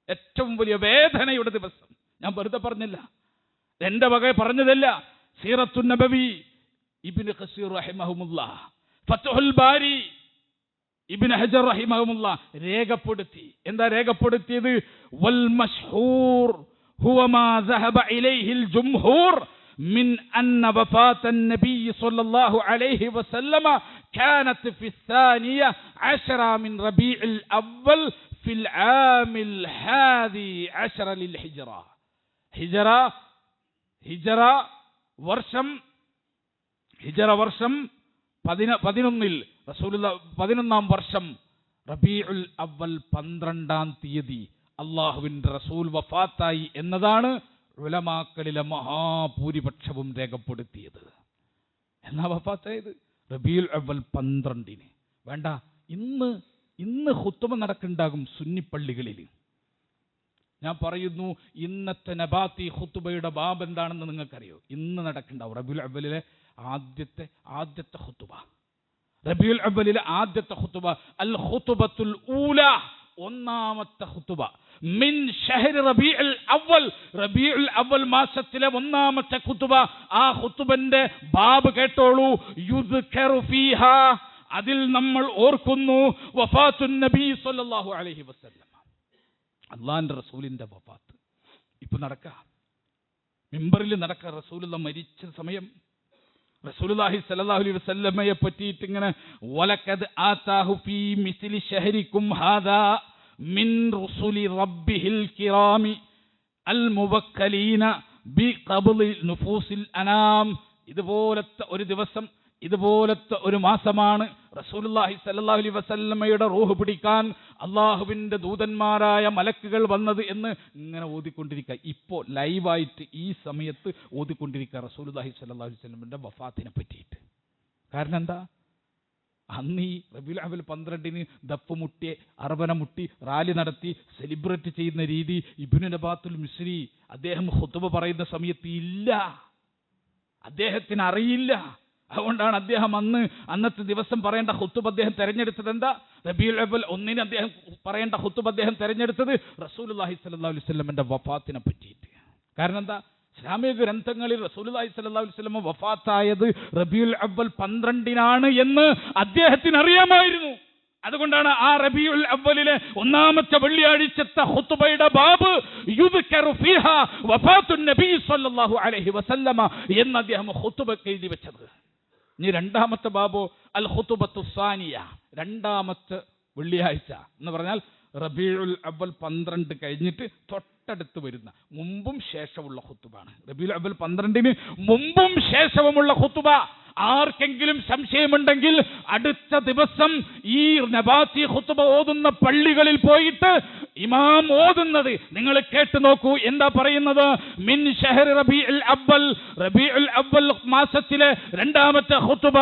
ഏറ്റവും വലിയ വേദനയുടെ ദിവസം. ഞാൻ വെറുതെ പറഞ്ഞില്ല, എന്റെ വക പറഞ്ഞതല്ല. സീറത്തുൻ നബവി ഇബ്നു കസീർ റഹിമഹുല്ലാഹ്, ഫത്ഹുൽ ബാരി ഇബ്നു ഹജർ റഹിമഹുല്ലാഹ് രേഖപ്പെടുത്തി. എന്താ രേഖപ്പെടുത്തിയത്? വൽ മശ്ഹൂർ ഹുവ മാ ദഹബ ഇലൈഹിൽ ജുംഹൂർ من أن وفاة النبي صلى الله عليه وسلم كانت في 12 من ربيع الأول في العام 11 للهجرة. ഹിജറ വർഷം 11 റസൂലുള്ള 11-ാം വർഷം റബീഉൽ അവൽ 12-ാം തീയതി അള്ളാഹുവിന്റെ റസൂൽ വഫാത്തായി എന്നതാണ് ഉലമാക്കളിലെ മഹാഭൂരിപക്ഷവും രേഖപ്പെടുത്തിയത്. എന്നാ വഫാത്തായത്? റബീഉൽ അവൽ 12-ന്. വേണ്ട, ഇന്ന് ഖുത്ബ നടക്കുന്നുണ്ടാകും സുന്നിപ്പള്ളികളിൽ. ഞാൻ പറയുന്നു, ഇന്നത്തെ നബാത്തി ഖുത്ബയുടെ ബാബ് എന്താണെന്ന് നിങ്ങൾക്കറിയോ? ഇന്ന് നടക്കുന്നുണ്ടാവും റബീഉൽ അവലിലെ ആദ്യത്തെ ഖുത്ബ. റബീഉൽ അവലിലെ ആദ്യത്തെ ഖുത്ബ അൽ ഖുത്ബത്തുൽ ഊല, ഒന്നാമത്തെ ഖുത്ബ മിൻ ഷഹ്ർ റബീഉൽ അവൽ, റബീഉൽ അവൽ മാസത്തിലെ ഒന്നാമത്തെ ഖുത്ബ. ആ ഖുത്ബന്റെ ബാബ് കേട്ടോളൂ. യുദ്കറു ഫീഹാ, അതിൽ നമ്മൾ ഓർക്കുന്നു വഫാത്തുൻ നബി സല്ലല്ലാഹു അലൈഹി വസല്ലം, അല്ലാഹുവിന്റെ റസൂലിന്റെ വഫാത്ത്. ഇപ്പൊ നടക്കുക, മിമ്പറിൽ നടക്കുക. റസൂലുള്ള മരിച്ച സമയം റസൂലുള്ളാഹി സ്വല്ലല്ലാഹു അലൈഹി വസല്ലമയെ പറ്റിയിട്ട് ഇങ്ങനെ വലഖദ് ആതാഹു ഫീ മിസ്ലി ശഹരിക്കും ഹാദാ മിൻ റുസുലി റബ്ബിഹിൽ കിറാമി അൽ മുവക്കലീന ബി ഖബ്ലി നുഫൂസിൽ അനാം. ഇതുപോലത്തെ ഒരു ദിവസം, ഇതുപോലത്തെ ഒരു മാസമാണ് റസൂലുള്ളാഹി സ്വല്ലല്ലാഹു അലൈഹി വസല്ലമയുടെ റൂഹ് പിടിക്കാൻ അള്ളാഹുവിന്റെ ദൂതന്മാരായ മലക്കുകൾ വന്നത് എന്ന് ഇങ്ങനെ ഓതിക്കൊണ്ടിരിക്കുക. ഇപ്പോൾ ലൈവായിട്ട് ഈ സമയത്ത് ഓതിക്കൊണ്ടിരിക്കുക റസൂലുള്ളാഹി സ്വല്ലല്ലാഹു അലൈഹി വസല്ലമയുടെ വഫാത്തിനെ പറ്റിയിട്ട്. കാരണം എന്താ? അന്ന് ഈ റബീഉൽ അവൽ 12-ന് ദഫ് മുട്ടി, അർബന മുട്ടി, റാലി നടത്തി സെലിബ്രേറ്റ് ചെയ്യുന്ന രീതി ഇബ്നു നബാത്തുൽ മിസ്രി അദ്ദേഹം ഖുത്ബ പറയുന്ന സമയത്ത് ഇല്ല, അദ്ദേഹത്തിന് അറിയില്ല. അതുകൊണ്ടാണ് അദ്ദേഹം അന്നത്തെ ദിവസം പറയേണ്ട ഖുത്ബ അദ്ദേഹം തെരഞ്ഞെടുത്തത്. എന്താ? റബീഉൽ അവൽ 1-ന് അദ്ദേഹം പറയേണ്ട ഖുത്ബ അദ്ദേഹം തെരഞ്ഞെടുത്തത് റസൂലുള്ളാഹി സ്വല്ലല്ലാഹു അലൈഹി വസല്ലമയുടെ വഫാത്തിനെ പറ്റിയിട്ട്. കാരണം എന്താ? ഇസ്ലാമിക ഗ്രന്ഥങ്ങളിൽ റസൂലുള്ളാഹി സ്വല്ലല്ലാഹു അലൈഹി വസല്ലം വഫാത്തായത് റബീഉൽ അവൽ 12-നാണ് എന്ന് അദ്ദേഹത്തിന് അറിയാമായിരുന്നു. അതുകൊണ്ടാണ് ആ റബീഉൽ അവലിലെ ഒന്നാമത്തെ വെള്ളിയാഴ്ചത്തെ ഖുത്ബയുടെ ബാബ് യുദ്കറു ഫീഹാ വഫാത്തുൻ നബി സ്വല്ലല്ലാഹു അലൈഹി വസല്ലമ എന്ന് അദ്ദേഹം ഖുത്ബക്ക് എഴുതി വെച്ചത്. ഇനി രണ്ടാമത്തെ ബാബോ അൽ ഖുതുബത്തു സാനിയ, രണ്ടാമത്തെ വെള്ളിയാഴ്ച എന്ന് പറഞ്ഞാൽ റബീഉൽ അവ്വൽ 12 കഴിഞ്ഞിട്ട് തൊട്ടടുത്ത് വരുന്ന മുമ്പും ശേഷമുള്ള ഖുതുബാണ്. റബീഉൽ അവ്വൽ 12 മുമ്പും ശേഷവുമുള്ള ഖുതുബ. ആർക്കെങ്കിലും സംശയമുണ്ടെങ്കിൽ അടുത്ത ദിവസം ഈ നബാത്തി ഖുതുബ ഓതുന്ന പള്ളികളിൽ പോയിട്ട് ഇമാം ഓതുന്നത് നിങ്ങൾ കേട്ടു നോക്കൂ. എന്താ പറയുന്നത്? മിൻ ഷഹ്രി റബീഉൽ അവ്വൽ, റബീഉൽ അവ്വൽ മാസത്തിലെ രണ്ടാമത്തെ ഖുതുബ,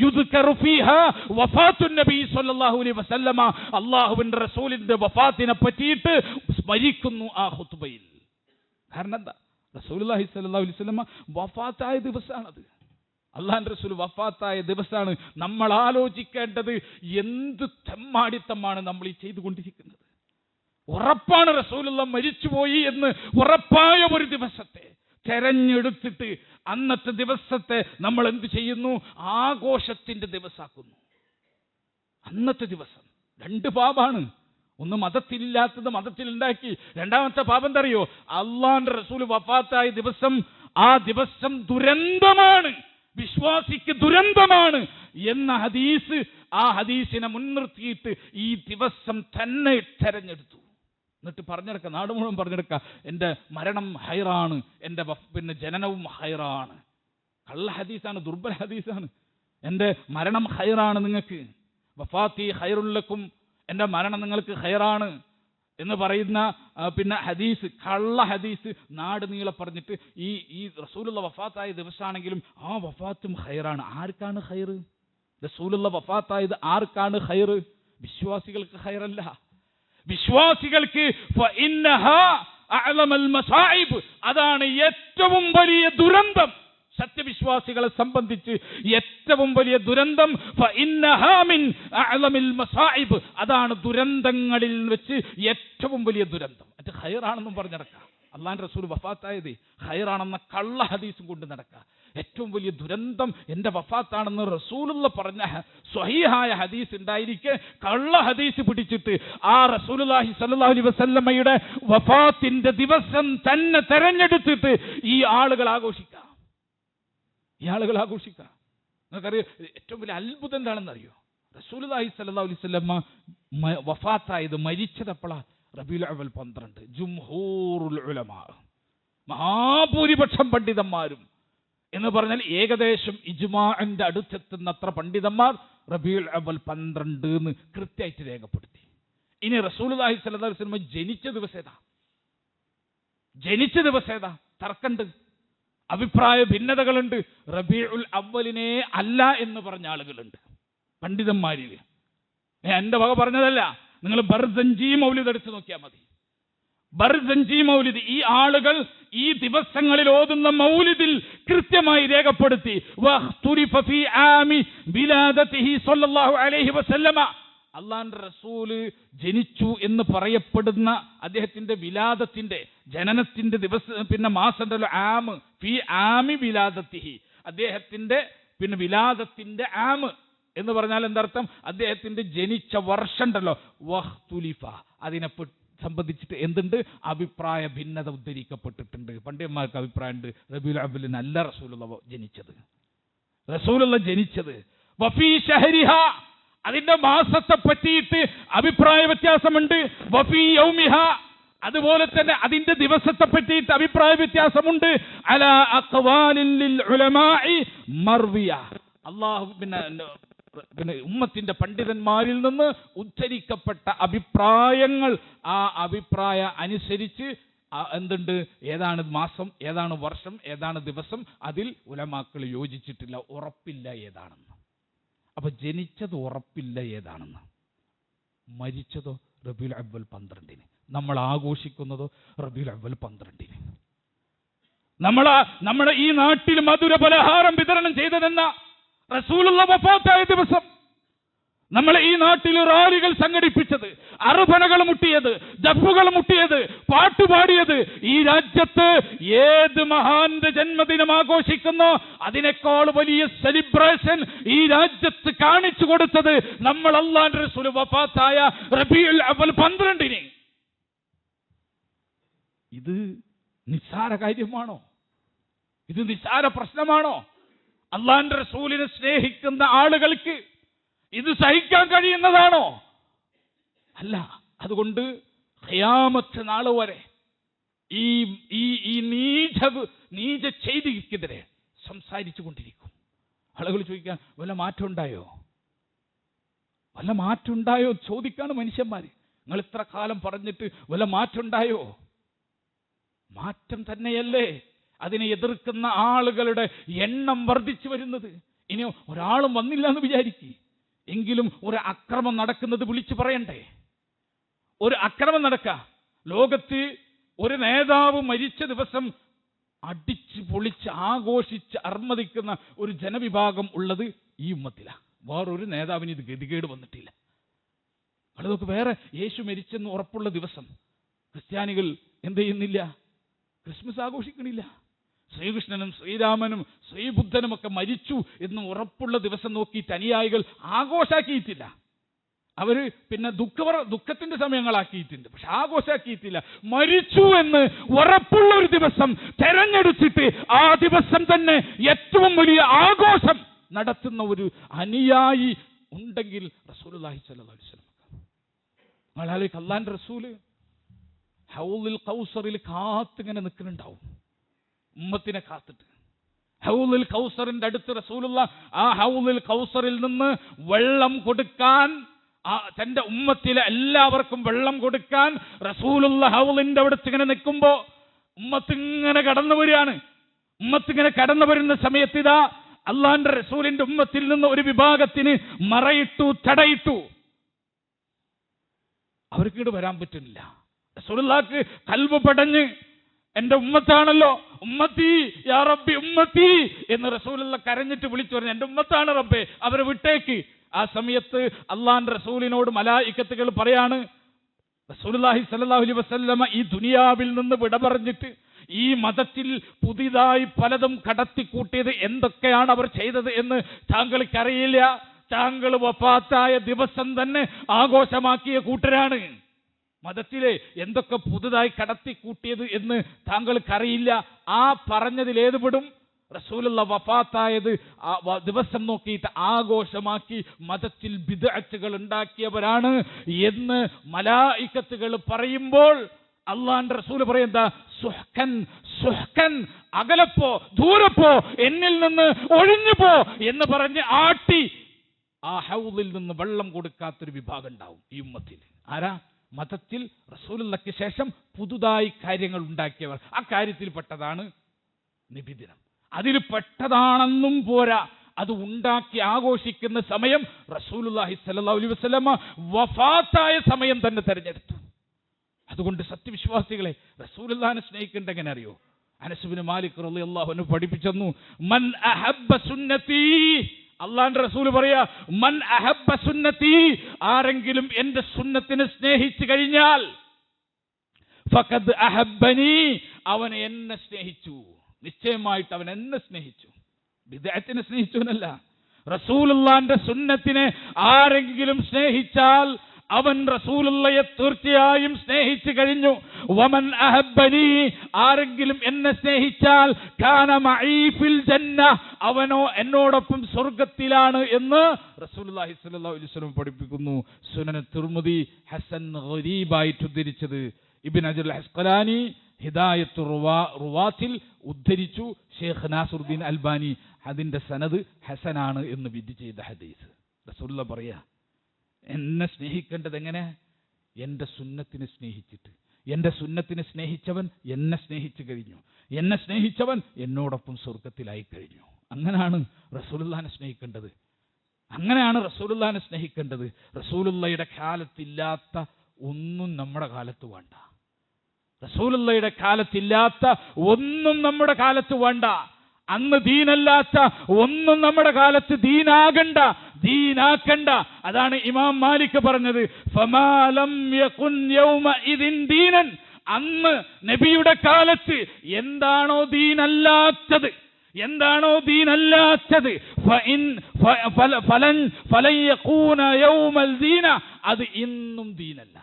യുദ്കറു ഫീഹാ വഫാത്തുൻ നബി സ്വല്ലല്ലാഹു അലൈഹി വസല്ലമ, അല്ലാഹുവിന്റെ റസൂലിന്റെ വഫാത്തിനെ പറ്റിയിട്ട് സ്മരിക്കുന്നു ആ ഖുതുബയിൽ. കാരണം എന്താ? റസൂലുള്ളാഹി സ്വല്ലല്ലാഹു അലൈഹി വസല്ലമ വഫാത്തായ ദിവസമാണത്. അള്ളാഹുവിന്റെ റസൂൽ വഫാത്തായ ദിവസമാണ്. നമ്മൾ ആലോചിക്കേണ്ടത് എന്ത് തെമ്മാടിത്തമാണ് നമ്മൾ ഈ ചെയ്തുകൊണ്ടിരിക്കുന്നത്. ഉറപ്പാണ് റസൂലുള്ളാഹി മരിച്ചുപോയി എന്ന് ഉറപ്പായ ഒരു ദിവസത്തെ തെരഞ്ഞെടുത്തിട്ട് അന്നത്തെ ദിവസത്തെ നമ്മൾ എന്ത് ചെയ്യുന്നു? ആഘോഷത്തിന്റെ ദിവസമാക്കുന്നു. അന്നത്തെ ദിവസം 2 പാപാണ്. ഒന്ന് മതത്തിലില്ലാത്തത് മതത്തിലുണ്ടാക്കി. രണ്ടാമത്തെ പാപം എന്താ അറിയോ? അള്ളാഹുവിന്റെ റസൂൽ വഫാത്തായ ദിവസം, ആ ദിവസം ദുരന്തമാണ്, വിശ്വാസിക്ക് ദുരന്തമാണ് എന്ന ഹദീസ്, ആ ഹദീസിനെ മുൻനിർത്തിയിട്ട് ഈ ദിവസം തന്നെ തെരഞ്ഞെടുത്തു. എന്നിട്ട് പറഞ്ഞെടുക്കുക, നാട് മുഴുവൻ പറഞ്ഞെടുക്കുക, എൻ്റെ മരണം ഹൈറാണ്, എൻ്റെ ജനനവും ഹൈറാണ്. കള്ള ഹദീസാണ്, ദുർബല ഹദീസാണ്. എൻ്റെ മരണം ഹൈറാണ്, നിങ്ങൾക്ക് വഫാത്തി ഹൈറുല്ലക്കും, എൻ്റെ മരണം നിങ്ങൾക്ക് ഹൈറാണ് എന്ന് പറയുന്ന ഹദീസ്, കള്ള ഹദീസ് നാട് നീളെ പറഞ്ഞിട്ട് ഈ റസൂലുള്ള വഫാത്തായ ദിവസമാണെങ്കിലും ആ വഫാത്തും ഹൈറാണ്. ആർക്കാണ് ഹൈറ്? റസൂലുള്ള വഫാത്തായത് ആർക്കാണ് ഹൈറ്? വിശ്വാസികൾക്ക് ഹൈറല്ല. വിശ്വാസികൾക്ക് അതാണ് ഏറ്റവും വലിയ ദുരന്തം. സത്യവിശ്വാസികളെ സംബന്ധിച്ച് ഏറ്റവും വലിയ ദുരന്തം അതാണ് ദുരന്തങ്ങളിൽ വെച്ച് ഏറ്റവും വലിയ ദുരന്തം. അത് ഹൈറാണെന്നും പറഞ്ഞ് നടക്കുക. അള്ളാഹുവിന്റെ റസൂൽ വഫാത്തായത് ഹൈറാണെന്ന കള്ള ഹദീസും കൊണ്ട് നടക്കുക. ഏറ്റവും വലിയ ദുരന്തം എൻ്റെ വഫാത്താണെന്ന് റസൂലുള്ള പറഞ്ഞ സ്വഹീഹായ ഹദീസ് ഉണ്ടായിരിക്കെ കള്ള ഹദീസ് പിടിച്ചിട്ട് ആ റസൂലുള്ളാഹി സ്വല്ലല്ലാഹു അലൈഹി വസല്ലമയുടെ വഫാത്തിന്റെ ദിവസം തന്നെ തെരഞ്ഞെടുത്തിട്ട് ഈ ആളുകൾ ആഘോഷിക്കുക. നിങ്ങൾക്കറിയോ ഏറ്റവും വലിയ അത്ഭുതം എന്താണെന്നറിയോ? റസൂലുള്ളാഹി സ്വല്ലല്ലാഹു അലൈഹി വസല്ലമ വഫാത്തായത്, മരിച്ചത് എപ്പോഴാ? റബീഉൽ അവ്വൽ 12. ജുംഹൂറുൽ ഉലമാ, മഹാഭൂരിപക്ഷം പണ്ഡിതന്മാരും എന്ന് പറഞ്ഞാൽ ഏകദേശം ഇജ്മാഇന്റെ അടുത്തെത്തുന്നത്ര പണ്ഡിതന്മാർ റബീഉൽ അവ്വൽ 12 എന്ന് കൃത്യമായിട്ട് രേഖപ്പെടുത്തി. ഇനി റസൂലുള്ളാഹി സ്വല്ലല്ലാഹു അലൈഹി വസല്ലമ ജനിച്ച ദിവസം ഏതാ? തർക്കമുണ്ട്, അഭിപ്രായ ഭിന്നതകളുണ്ട്. റബീഉൽ അവ്വലിനെ അല്ല എന്ന് പറഞ്ഞ ആളുകളുണ്ട് പണ്ഡിതന്മാരിൽ. എൻ്റെ വക പറഞ്ഞതല്ല, നിങ്ങൾ ബർസഞ്ചി മൗലിദ് എടുത്ത് നോക്കിയാൽ മതി. ബർസഞ്ചി മൗലിദ് ഈ ആളുകൾ ഈ ദിവസങ്ങളിൽ ഓതുന്ന മൗലിദിൽ കൃത്യമായി രേഖപ്പെടുത്തി. അള്ളാഹുവിന്റെ റസൂല് ജനിച്ചു എന്ന് പറയപ്പെടുന്ന അദ്ദേഹത്തിന്റെ വിലാദത്തിന്റെ ജനനത്തിന്റെ ദിവസം മാസമുണ്ടല്ലോ, ആമ് ഫി ആമി വിലാദത്തിഹി, അദ്ദേഹത്തിന്റെ വിലാദത്തിന്റെ ആമ് എന്ന് പറഞ്ഞാൽ എന്തർത്ഥം? അദ്ദേഹത്തിന്റെ ജനിച്ച വർഷം ഉണ്ടല്ലോ, വഖ്തുലിഫ, അതിനെ സംബന്ധിച്ചിട്ട് എന്തുണ്ട്? അഭിപ്രായ ഭിന്നത ഉദ്ധരിക്കപ്പെട്ടിട്ടുണ്ട്. പണ്ഡിതന്മാർക്ക് അഭിപ്രായമുണ്ട് റബീഉൽ അവ്വലിന് അല്ല റസൂലുള്ള ജനിച്ചത്. വഫീ ഷഹരിഹ, അതിന്റെ മാസത്തെ പറ്റിയിട്ട് അഭിപ്രായ വ്യത്യാസമുണ്ട്. വഫീ യൗമിഹ, അതുപോലെ തന്നെ അതിന്റെ ദിവസത്തെ പറ്റിയിട്ട് അഭിപ്രായ വ്യത്യാസമുണ്ട്. അലാ അഖ്വാലിൻ ലിൽ ഉലമാഇ മർവിയ, അല്ലാഹു ഉമ്മത്തിന്റെ പണ്ഡിതന്മാരിൽ നിന്ന് ഉദ്ധരിക്കപ്പെട്ട അഭിപ്രായങ്ങൾ, ആ അഭിപ്രായ അനുസരിച്ച് എന്തുണ്ട്? ഏതാണ് മാസം, ഏതാണ് വർഷം, ഏതാണ് ദിവസം, അതിൽ ഉലമാക്കൾ യോജിച്ചിട്ടില്ല, ഉറപ്പില്ല ഏതാണെന്ന്. അപ്പൊ ജനിച്ചത് ഉറപ്പില്ല ഏതാണെന്ന്, മരിച്ചതോ റബീഉൽ അവ്വൽ 12. നമ്മൾ ആഘോഷിക്കുന്നതോ റബീഉൽ അവ്വൽ 12. നമ്മുടെ ഈ നാട്ടിൽ മധുര പലഹാരം വിതരണം ചെയ്തതെന്ന റസൂലുള്ള വഫാത്തായ ദിവസം, നമ്മൾ ഈ നാട്ടിൽ റാലികൾ സംഘടിപ്പിച്ചത്, അറുപനകൾ മുട്ടിയത്, ദഫുകൾ മുട്ടിയത്, പാട്ടുപാടിയത്, ഈ രാജ്യത്ത് ഏത് മഹാന്റെ ജന്മദിനം ആഘോഷിക്കുന്നോ അതിനേക്കാൾ വലിയ സെലിബ്രേഷൻ ഈ രാജ്യത്ത് കാണിച്ചു കൊടുത്തത് നമ്മൾ അല്ലാഹുവിന്റെ റസൂൽ വഫാത്തായ റബീഉൽ അവ്വൽ 12. ഇത് നിസ്സാര കാര്യമാണോ? ഇത് നിസ്സാര പ്രശ്നമാണോ? അള്ളാന്റെ റസൂലിനെ സ്നേഹിക്കുന്ന ആളുകൾക്ക് ഇത് സഹിക്കാൻ കഴിയുന്നതാണോ? അല്ല. അതുകൊണ്ട് ഖിയാമത്ത് നാൾ വരെ ഈ നീച ചെയ്തിക്കെതിരെ സംസാരിച്ചു കൊണ്ടിരിക്കും. ആളുകൾ ചോദിക്കാൻ വല്ല മാറ്റം ഉണ്ടായോ? വല്ല മാറ്റം ഉണ്ടായോ ചോദിക്കാണ് മനുഷ്യന്മാര്. നിങ്ങൾ ഇത്ര കാലം പറഞ്ഞിട്ട് വല്ല മാറ്റം ഉണ്ടായോ? മാറ്റം തന്നെയല്ലേ അതിനെ എതിർക്കുന്ന ആളുകളുടെ എണ്ണം വർദ്ധിച്ചു വരുന്നത്. ഇനി ഒരാളും വന്നില്ല എന്ന് വിചാരിക്കും, എങ്കിലും ഒരു അക്രമം നടക്കുന്നത് വിളിച്ചു പറയണ്ടേ? ഒരു അക്രമം നടക്കുക. ലോകത്ത് ഒരു നേതാവ് മരിച്ച ദിവസം അടിച്ച് പൊളിച്ച് ആഘോഷിച്ച് അർമ്മതിക്കുന്ന ഒരു ജനവിഭാഗം ഉള്ളത് ഈ ഉമ്മത്തിലാണ്. വേറൊരു നേതാവിന് ഇത് ഗതികേട് വന്നിട്ടില്ല. അതൊക്കെ വേറെ യേശു മരിച്ചെന്ന് ഉറപ്പുള്ള ദിവസം ക്രിസ്ത്യാനികൾ എന്ത് ചെയ്യുന്നില്ല? ക്രിസ്മസ് ആഘോഷിക്കണില്ല. ശ്രീകൃഷ്ണനും ശ്രീരാമനും ശ്രീബുദ്ധനും ഒക്കെ മരിച്ചു എന്ന് ഉറപ്പുള്ള ദിവസം നോക്കിയിട്ട് അനുയായികൾ ആഘോഷാക്കിയിട്ടില്ല. അവര് പിന്നെ ദുഃഖത്തിന്റെ സമയങ്ങളാക്കിയിട്ടുണ്ട്, പക്ഷെ ആഘോഷാക്കിയിട്ടില്ല. മരിച്ചു എന്ന് ഉറപ്പുള്ള ഒരു ദിവസം തെരഞ്ഞെടുത്തിട്ട് ആ ദിവസം തന്നെ ഏറ്റവും വലിയ ആഘോഷം നടത്തുന്ന ഒരു അനുയായി ഉണ്ടെങ്കിൽ റസൂലുള്ളാഹി സ്വല്ലല്ലാഹു അലൈഹി വസല്ലം. നിങ്ങളാലേക്ക് അല്ലാഹുവിന്റെ റസൂല് ഹൗലുൽ കൗസറിൽ കാത്തിങ്ങനെ നിൽക്കുന്നുണ്ടാവും, ഉമ്മത്തിനെ കാത്തിട്ട്. ഹൗലുൽ കൗസറിന്റെ അടുത്ത് റസൂലുള്ളാഹ് ആ ഹൗലുൽ കൗസറിൽ നിന്ന് വെള്ളം കൊടുക്കാൻ, തന്റെ ഉമ്മത്തിലെ എല്ലാവർക്കും വെള്ളം കൊടുക്കാൻ റസൂലുള്ളാഹ് ഹൗലിന്റെ അടുത്ത് ഇങ്ങനെ നിൽക്കുമ്പോ ഉമ്മത്തിങ്ങനെ കടന്നു വരികയാണ്. ഉമ്മത്തിങ്ങനെ കടന്നു വരുന്ന സമയത്ത് ഇതാ അള്ളാന്റെ റസൂലിന്റെ ഉമ്മത്തിൽ നിന്ന് ഒരു വിഭാഗത്തിന് മറയിട്ടു, തടയിട്ടു. അവർക്ക് ഇങ്ങോട്ട് വരാൻ പറ്റുന്നില്ല. റസൂലുള്ളാഹിക്ക് ഖൽബ് പടഞ്ഞ്, എന്റെ ഉമ്മത്താണല്ലോ, ഉമ്മത്തി യാ റബ്ബി ഉമ്മത്തി എന്ന് റസൂലുള്ളാഹ് കരഞ്ഞിട്ട് വിളിച്ചു പറഞ്ഞു, എന്റെ ഉമ്മത്താണ് റബ്ബേ, അവരെ വിട്ടേക്ക്. ആ സമയത്ത് അള്ളാന്റെ റസൂലിനോട് മലായിക്കത്തുകൾ പറയാണ്, റസൂലുള്ളാഹി സ്വല്ലല്ലാഹു അലൈഹി വസല്ലമ ഈ ദുനിയാവിൽ നിന്ന് വിട പറഞ്ഞിട്ട് ഈ മതത്തിൽ പുതിയതായി പലതും കടത്തിക്കൂട്ടിയത് എന്തൊക്കെയാണ് അവർ ചെയ്തത് എന്ന് താങ്കൾക്കറിയില്ല. താങ്കൾ വഫാത്തായ ദിവസം തന്നെ ആഘോഷമാക്കിയ കൂട്ടരാണ്. മതത്തിലെ എന്തൊക്കെ പുതുതായി കടത്തിക്കൂട്ടിയത് എന്ന് താങ്കൾക്കറിയില്ല. ആ പറഞ്ഞതിൽ ഏത് പെടും? റസൂലുള്ളാഹി വഫാത്തായത് ദിവസം നോക്കിയിട്ട് ആഘോഷമാക്കി മതത്തിൽ ബിദ്അത്തുകൾ ഉണ്ടാക്കിയവരാണ് എന്ന് മലായിക്കത്തുകൾ പറയുമ്പോൾ അള്ളാന്റെ റസൂൽ പറയുന്ന സുഹ്കൻ സുഹ്കൻ, അകലപ്പോ, ദൂരപ്പോ, എന്നിൽ നിന്ന് ഒഴിഞ്ഞു പോ എന്ന് പറഞ്ഞ് ആട്ടി ആ ഹൗദിൽ നിന്ന് വെള്ളം കൊടുക്കാത്തൊരു വിഭാഗം ഉണ്ടാവും ഈ ഉമ്മത്തിൽ. ആരാ? മതത്തിൽ റസൂലുള്ളാഹിക്ക് ശേഷം പുതുതായി കാര്യങ്ങൾ ഉണ്ടാക്കിയവർ. ആ കാര്യത്തിൽ പെട്ടതാണ് നബിദിനം. അതിൽ പെട്ടതാണെന്നും പോരാ, അത് ഉണ്ടാക്കി ആഘോഷിക്കുന്ന സമയം റസൂലുള്ളാഹി സ്വല്ലല്ലാഹു അലൈഹി വസല്ലമ വഫാത്തായ സമയം തന്നെ തെരഞ്ഞെടുത്തു. അതുകൊണ്ട് സത്യവിശ്വാസികളെ, റസൂലുള്ളാഹിനെ സ്നേഹിക്കേണ്ട എങ്ങനെ അറിയോ? അനസ് ഇബ്നു മാലിക് റളിയല്ലാഹു അൻഹു പഠിപ്പിച്ചു, മൻ അഹബ്ബ സുന്നതി, അള്ളാന്റെ റസൂൽ പറയാ, മൻ അഹബ്ബ സുന്നതി, ആരെങ്കിലും എന്റെ സുന്നത്തിനെ സ്നേഹിച്ചു കഴിഞ്ഞാൽ ഫഖദ് അഹബ്ബനി, അവൻ എന്നെ സ്നേഹിച്ചു. നിശ്ചയമായിട്ട് അവൻ എന്നെ സ്നേഹിച്ചു. ബിദ്അത്തിനെ സ്നേഹിച്ചുവനല്ല, റസൂലുള്ളാന്റെ സുന്നത്തിനെ ആരെങ്കിലും സ്നേഹിച്ചാൽ അവൻ റസൂലുള്ളാഹിയെ തീർച്ചയായും സ്നേഹിച്ചു കഴിഞ്ഞു. വമൻ അഹബ്ബനി, ആരെങ്കിലും എന്നെ സ്നേഹിച്ചാൽ കാന മഈ ഫിൽ ജന്ന, അവനോ എന്നോടൊപ്പം സ്വർഗ്ഗത്തിലാണ് എന്ന് റസൂലുള്ളാഹി സ്വല്ലല്ലാഹു അലൈഹി വസല്ലം പഠിപ്പിക്കുന്നു. സുനൻ തിർമിദി ഹസൻ ഗരീബായിട്ട് ഉദ്ധരിച്ചത് ഇബ്നു ഹജർ അസ്ഖലാനി ഹിദായത്തു റുവാത്തിൽ ഉദ്ധരിച്ചു. ഷെയ്ഖ് നാസറുദ്ദീൻ അൽബാനി അതിന്റെ സനദ് ഹസനാണ് എന്ന് വിധി ചെയ്ത ഹദീസ്. റസൂലുള്ളാഹി പറയാ, എന്നെ സ്നേഹിക്കേണ്ടത് എങ്ങനെ? എൻ്റെ സുന്നത്തിനെ സ്നേഹിച്ചിട്ട്. എൻ്റെ സുന്നത്തിനെ സ്നേഹിച്ചവൻ എന്നെ സ്നേഹിച്ചു കഴിഞ്ഞു, എന്നെ സ്നേഹിച്ചവൻ എന്നോടൊപ്പം സ്വർഗത്തിലായി കഴിഞ്ഞു. അങ്ങനെയാണ് റസൂലുള്ളാഹിനെ സ്നേഹിക്കേണ്ടത്. അങ്ങനെയാണ് റസൂലുള്ളാഹിനെ സ്നേഹിക്കേണ്ടത്. റസൂലുള്ളാഹിയുടെ കാലത്തില്ലാത്ത ഒന്നും നമ്മുടെ കാലത്ത് വേണ്ട. റസൂലുള്ളാഹിയുടെ കാലത്തില്ലാത്ത ഒന്നും നമ്മുടെ കാലത്ത് വേണ്ട. അന്ന് ദീനല്ലാത്ത ഒന്നും നമ്മുടെ കാലത്ത് ദീനാകണ്ട, ദീനാക്കണ്ട. അതാണ് ഇമാം മാലിക് പറഞ്ഞത്, ഫമാലം യകുൻ യൗമഇദിൻ ദീനൻ, അന്ന് നബിയുടെ കാലത്ത് എന്താണോ ദീനല്ലാത്തത്, എന്താണോ ദീനല്ലാത്തത്, ഫലൻ യകൂന യൗമൽ ദീന, അത് ഇന്നും ദീനല്ല.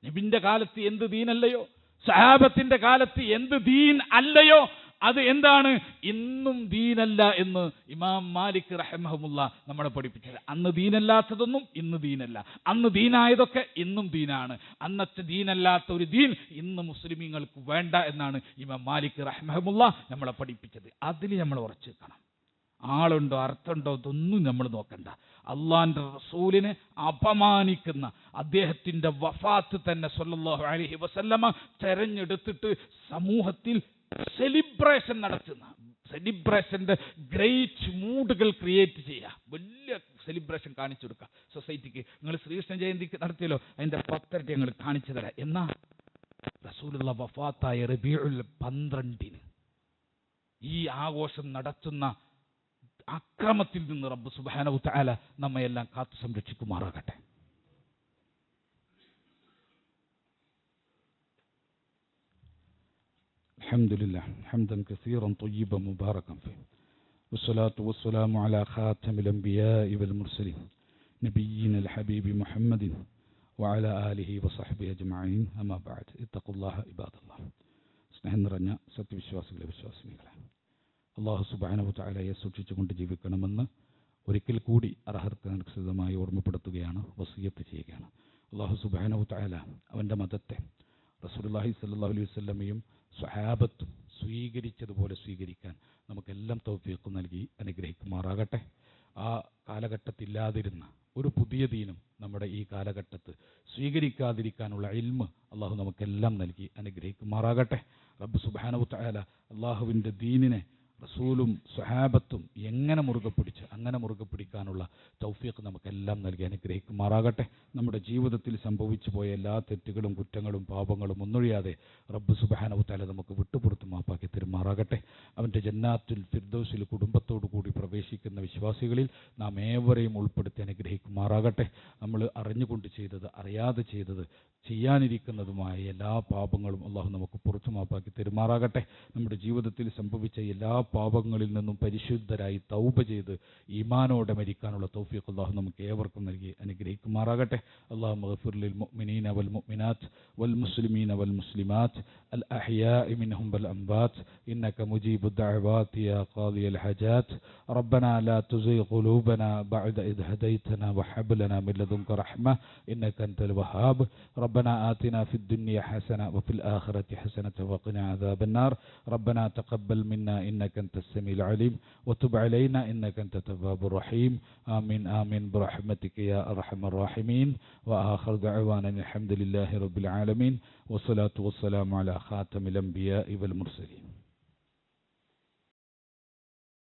നബിന്റെ കാലത്ത് എന്ത് ദീനല്ലയോ, സഹാബത്തിന്റെ കാലത്ത് എന്ത് ദീൻ അല്ലയോ, അത് എന്താണ്? ഇന്നും ദീനല്ല എന്ന് ഇമാം മാലിക് റഹിമഹുല്ല നമ്മളെ പഠിപ്പിച്ചത്. അന്ന് ദീനല്ലാത്തതൊന്നും ഇന്ന് ദീനല്ല, അന്ന് ദീനായതൊക്കെ ഇന്നും ദീനാണ്. അന്നത്തെ ദീനല്ലാത്ത ഒരു ദീൻ ഇന്ന് മുസ്ലിമീങ്ങൾക്ക് വേണ്ട എന്നാണ് ഇമാം മാലിക് റഹിമഹുല്ല നമ്മളെ പഠിപ്പിച്ചത്. അതിൽ നമ്മൾ ഉറച്ചു നിൽക്കണം. ആളുണ്ടോ അർത്ഥമുണ്ടോ ഇതൊന്നും നമ്മൾ നോക്കണ്ട. അള്ളാന്റെ റസൂലിനെ അപമാനിക്കുന്ന, അദ്ദേഹത്തിന്റെ വഫാത്ത് തന്നെ സല്ലല്ലാഹു അലൈഹി വസല്ലമ തെരഞ്ഞെടുത്തിട്ട് സമൂഹത്തിൽ സെലിബ്രേഷൻ നടത്തുന്ന, സെലിബ്രേഷന്റെ ഗ്രേറ്റ് മൂഡുകൾ ക്രിയേറ്റ് ചെയ്യുക, വലിയ സെലിബ്രേഷൻ കാണിച്ചു കൊടുക്കുക സൊസൈറ്റിക്ക്. നിങ്ങൾ ശ്രീകൃഷ്ണ ജയന്തിക്ക് നടത്തിയല്ലോ, അതിന്റെ 10 ഞങ്ങൾ കാണിച്ചു തരാം. എന്നാ റസൂലുള്ള വഫാത്തായ റബീഉൽ 12 ഈ ആഘോഷം നടത്തുന്ന അക്രമത്തിൽ നിന്ന് റബ്ബ് സുബ്ഹാനഹു തആല നമ്മയെല്ലാം കാത്തു സംരക്ഷിക്കുമാറാകട്ടെ. അൽഹംദുലില്ലാഹ് ഹംദൻ കസീറൻ ത്വയ്യിബൻ മുബാറകൻ ഫീഹി വസ്സലാത്തു വസ്സലാമു അലാ ഖാതമിൽ അംബിയാഇ വൽ മുർസലീൻ നബിയ്യിനൽ ഹബീബി മുഹമ്മദിൻ വഅലാ ആലിഹി വസഹ്ബിഹി അജ്മഈൻ. അമ്മാ ബഅദ്. ഇത്തഖുല്ലാഹ ഇബാദല്ലാഹ്. സ്നേഹം നിറഞ്ഞ സത്യവിശ്വാസികളെ, വിശ്വാസിനികളെ, അള്ളാഹു സുബ്ഹാനഹു തആലയെ സൂക്ഷിച്ചുകൊണ്ട് ജീവിക്കണമെന്ന് ഒരിക്കൽ കൂടി അർഹതക്കനുസൃതമായി ഓർമ്മപ്പെടുത്തുകയാണ്, വസിയ്യത്ത് ചെയ്യുകയാണ്. അള്ളാഹു സുബ്ഹാനഹു തആല അവൻ്റെ മതത്തെ റസൂലുള്ളാഹി സ്വല്ലല്ലാഹു അലൈഹി വസല്ലമയും സ്വഹാബത്തും സ്വീകരിച്ചതുപോലെ സ്വീകരിക്കാൻ നമുക്കെല്ലാം തൗഫീഖ് നൽകി അനുഗ്രഹിക്കുമാറാകട്ടെ. ആ കാലഘട്ടത്തില്ലാതിരുന്ന ഒരു പുതിയ ദീനും നമ്മുടെ ഈ കാലഘട്ടത്ത് സ്വീകരിക്കാതിരിക്കാനുള്ള ഇൽമ് അള്ളാഹു നമുക്കെല്ലാം നൽകി അനുഗ്രഹിക്കുമാറാകട്ടെ. റബ്ബ് സുബ്ഹാനഹു തആല അള്ളാഹുവിൻ്റെ ദീനിനെ റസൂലും സ്വഹാബത്തും എങ്ങനെ മുറുകെ പിടിച്ച് അങ്ങനെ മുറുകെ പിടിക്കാനുള്ള തൗഫീഖ് നമുക്കെല്ലാം നൽകി അനുഗ്രഹിക്കുമാറാകട്ടെ. നമ്മുടെ ജീവിതത്തിൽ സംഭവിച്ചു പോയ എല്ലാ തെറ്റുകളും കുറ്റങ്ങളും പാപങ്ങളും ഒന്നൊഴിയാതെ റബ്ബ് സുബ്ഹാനഹു തആല നമുക്ക് വിട്ടുപുറത്ത് മാപ്പാക്കി തരുമാറാകട്ടെ. അവൻ്റെ ജന്നാത്തുൽ ഫിർദൗസിൽ കുടുംബത്തോടു കൂടി പ്രവേശിക്കുന്ന വിശ്വാസികളിൽ നാം ഏവരെയും ഉൾപ്പെടുത്തി അനുഗ്രഹിക്കുമാറാകട്ടെ. നമ്മൾ അറിഞ്ഞുകൊണ്ട് ചെയ്തത്, അറിയാതെ ചെയ്തത്, ചെയ്യാനിരിക്കുന്നതുമായ എല്ലാ പാപങ്ങളും അള്ളാഹു നമുക്ക് പുറത്തു മാപ്പാക്കി തരുമാറാകട്ടെ. നമ്മുടെ ജീവിതത്തിൽ സംഭവിച്ച എല്ലാ പാപങ്ങളിൽ നിന്നും പരിശുദ്ധരായി തൗബ ചെയ്ത് ഈമാനോടെ മരിക്കാനുള്ള തൗഫീഖ് അല്ലാഹു നമുക്ക് ഏവർക്കും നൽകി അനുഗ്രഹിക്കുമാറാകട്ടെ. അല്ലാഹുമ്മ ഗഫിർ ലിൽ മുഅ്മിനീന വൽ മുഅ്മിനാത്ത് വൽ മുസ്ലിമീന വൽ മുസ്ലിമാത്ത് അൽ അഹ്യാഇ മിൻഹും വൽ അംവാത്ത് ഇന്നക മുജീബു ദഅവാതി യാ ഖാദിയൽ ഹജാത്ത്. റബ്ബനാ ലാ തുസിഗ് ഖുലൂബനാ ബഅദ ഇദ് ഹദൈതനാ വഹബ് ലനാ മിൻ ലദുൻക റഹ്മ ഇന്നക അൻതൽ വഹാബ്. ربنا آتنا في الدنيا حسنة وفي الآخرة حسنة وقنا عذاب النار. ربنا تقبل منا إنك أنت السميع العليم وتب علينا إنك أنت التواب الرحيم. آمين آمين برحمتك يا أرحم الراحمين. وآخر دعوانا الحمد لله رب العالمين والصلاة والسلام على خاتم الأنبياء والمرسلين.